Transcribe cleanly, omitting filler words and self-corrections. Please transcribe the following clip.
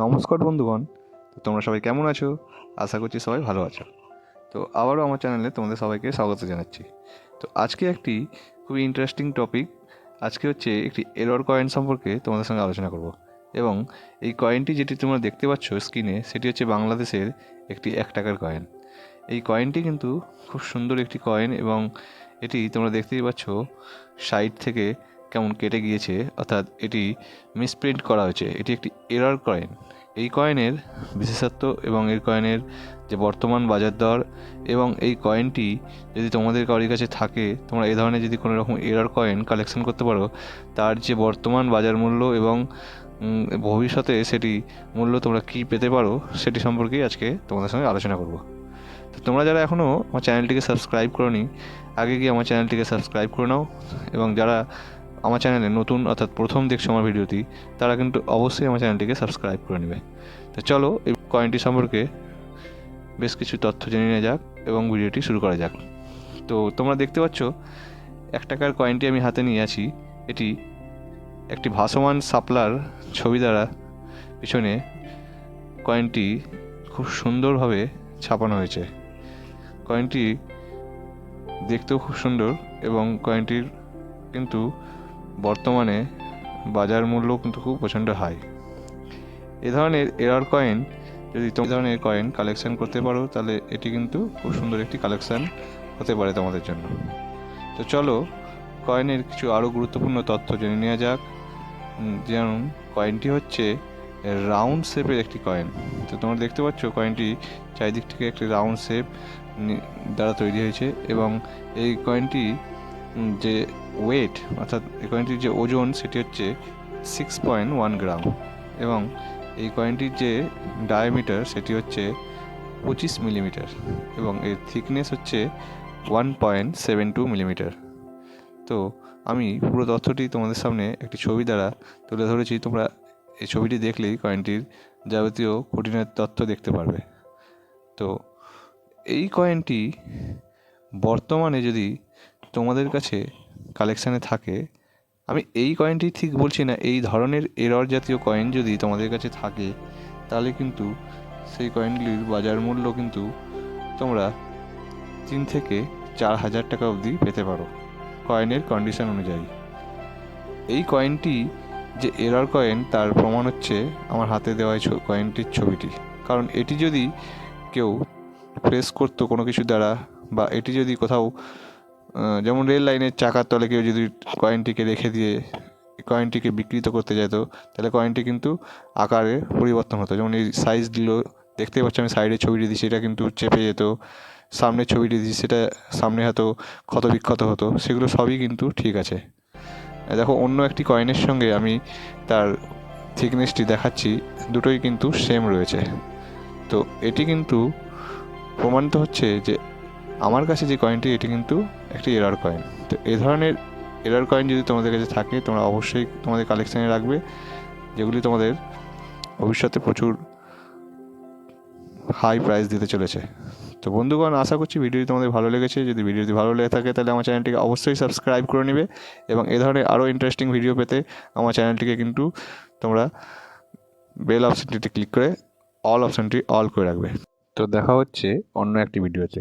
নমস্কার বন্ধুগণ। তো তোমরা সবাই কেমন আছো? আশা করছি সবাই ভালো আছো। তো আবারও আমার চ্যানেলে তোমাদের সবাইকে স্বাগত জানাচ্ছি। তো আজকে একটি খুবই ইন্টারেস্টিং টপিক, আজকে হচ্ছে একটি এরর কয়েন সম্পর্কে তোমাদের সঙ্গে আলোচনা করব। এবং এই কয়েনটি যেটি তোমরা দেখতে পাচ্ছ স্ক্রিনে, সেটি হচ্ছে বাংলাদেশের একটি 1 টাকার কয়েন। এই কয়েনটি কিন্তু খুব সুন্দর একটি কয়েন এবং এটি তোমরা দেখতেই পাচ্ছ সাইড থেকে কেমন কেটে গিয়েছে, অর্থাৎ এটি মিসপ্রিন্ট করা হয়েছে। এটি একটি এরর কয়েন। এই কয়েনের বিশেষত্ব এবং এই কয়েনের যে বর্তমান বাজার দর এবং এই কয়েনটি যদি তোমাদের কারোর কাছে থাকে, তোমরা এই ধরনের যদি কোনো রকম এরর কয়েন কালেকশন করতে পারো, তার যে বর্তমান বাজার মূল্য এবং ভবিষ্যতে সেটি মূল্য তোমরা কী পেতে পারো, সেটি সম্পর্কেই আজকে তোমাদের সঙ্গে আলোচনা করব। তো তোমরা যারা এখনও আমার চ্যানেলটিকে সাবস্ক্রাইব করোনি, আগে গিয়ে আমার চ্যানেলটিকে সাবস্ক্রাইব করে নাও। এবং যারা আমার চ্যানেলে নতুন, অর্থাৎ প্রথম দেখছো আমার ভিডিওটি, তারা কিন্তু অবশ্যই আমার চ্যানেলটিকে সাবস্ক্রাইব করে নেবে। তো চলো এই কয়েনটি সম্পর্কে বেশ কিছু তথ্য জেনে নেওয়া যাক এবং ভিডিওটি শুরু করা যাক। তো তোমরা দেখতে পাচ্ছ 1 টাকার কয়েনটি আমি হাতে নিয়ে আছি। এটি একটি ভাসমান শাপলার ছবি দ্বারা পিছনে কয়েনটি খুব সুন্দরভাবে ছাপানো হয়েছে। কয়েনটি দেখতেও খুব সুন্দর এবং কয়েনটির কিন্তু বর্তমানে বাজার মূল্য কিন্তু খুব প্রচণ্ড হাই। এ ধরনের এরর কয়েন যদি তোমরা ধরনের কয়েন কালেকশন করতে পারো, তাহলে এটি কিন্তু খুব সুন্দর একটি কালেকশান হতে পারে তোমাদের জন্য। তো চলো কয়েনের কিছু আরও গুরুত্বপূর্ণ তথ্য জেনে নেওয়া যাক। যেমন কয়েনটি হচ্ছে রাউন্ড শেপের একটি কয়েন। তো তোমরা দেখতে পাচ্ছ কয়েনটি চারিদিক থেকে একটি রাউন্ড শেপ দ্বারা তৈরি হয়েছে এবং এই কয়েনটি যে ওয়েট, অর্থাৎ এই কয়েনটির যে ওজন, সেটি হচ্ছে 6.1 গ্রাম এবং এই কয়েনটির যে ডায়ামিটার সেটি হচ্ছে 25 মিলিমিটার এবং এর থিকনেস হচ্ছে 1.72 মিলিমিটার। তো আমি পুরো তথ্যটি তোমাদের সামনে একটি ছবি দ্বারা তুলে ধরেছি। তোমরা এই ছবিটি দেখলেই কয়েনটির যাবতীয় খুঁটিনাটি তথ্য দেখতে পারবে। তো এই কয়েনটি বর্তমানে যদি তোমাদের কাছে কালেকশানে থাকে, আমি এই কয়েনটি ঠিক বলছি না, এই ধরনের এরর জাতীয় কয়েন যদি তোমাদের কাছে থাকে, তাহলে কিন্তু সেই কয়েনগুলির বাজার মূল্য কিন্তু তোমরা 3 থেকে 4 হাজার টাকা অবধি পেতে পারো কয়েনের কন্ডিশন অনুযায়ী। এই কয়েনটি যে এরর কয়েন, তার প্রমাণ হচ্ছে আমার হাতে দেওয়া কয়েনটির ছবিটি। কারণ এটি যদি কেউ প্রেস করতো কোনো কিছু দ্বারা, বা এটি যদি কোথাও যেমন রেল লাইনের চাকার তলে কেউ যদি কয়েনটিকে রেখে দিয়ে কয়েনটিকে বিকৃত করতে যেত, তাহলে কয়েনটি কিন্তু আকারে পরিবর্তন হতো। যেমন এই সাইজগুলো দেখতে পাচ্ছি, আমি সাইডের ছবিটি দিচ্ছি, এটা কিন্তু চেপে যেত। সামনের ছবিটি দিচ্ছি, সেটা সামনে হয়তো ক্ষত বিক্ষত হতো। সেগুলো সবই কিন্তু ঠিক আছে। দেখো অন্য একটি কয়েনের সঙ্গে আমি তার থিকনেসটি দেখাচ্ছি, দুটোই কিন্তু সেম রয়েছে। তো এটি কিন্তু প্রমাণিত হচ্ছে যে আমার কাছে যে কয়েনটি, এটি কিন্তু একটি এরর কয়েন। তো এ ধরনের এরর কয়েন যদি তোমাদের কাছে থাকে, তোমরা অবশ্যই তোমাদের কালেকশানে রাখবে, যেগুলি তোমাদের ভবিষ্যতে প্রচুর হাই প্রাইস দিতে চলেছে। তো বন্ধুগণ, আশা করছি ভিডিওটি তোমাদের ভালো লেগেছে। যদি ভিডিওটি ভালো লেগে থাকে, তাহলে আমার চ্যানেলটিকে অবশ্যই সাবস্ক্রাইব করে নেবে এবং এ ধরনের আরও ইন্টারেস্টিং ভিডিও পেতে আমার চ্যানেলটিকে কিন্তু তোমরা বেল অপশানটিতে ক্লিক করে অল অপশানটি অল করে রাখবে। তো দেখা হচ্ছে অন্য একটি ভিডিওতে।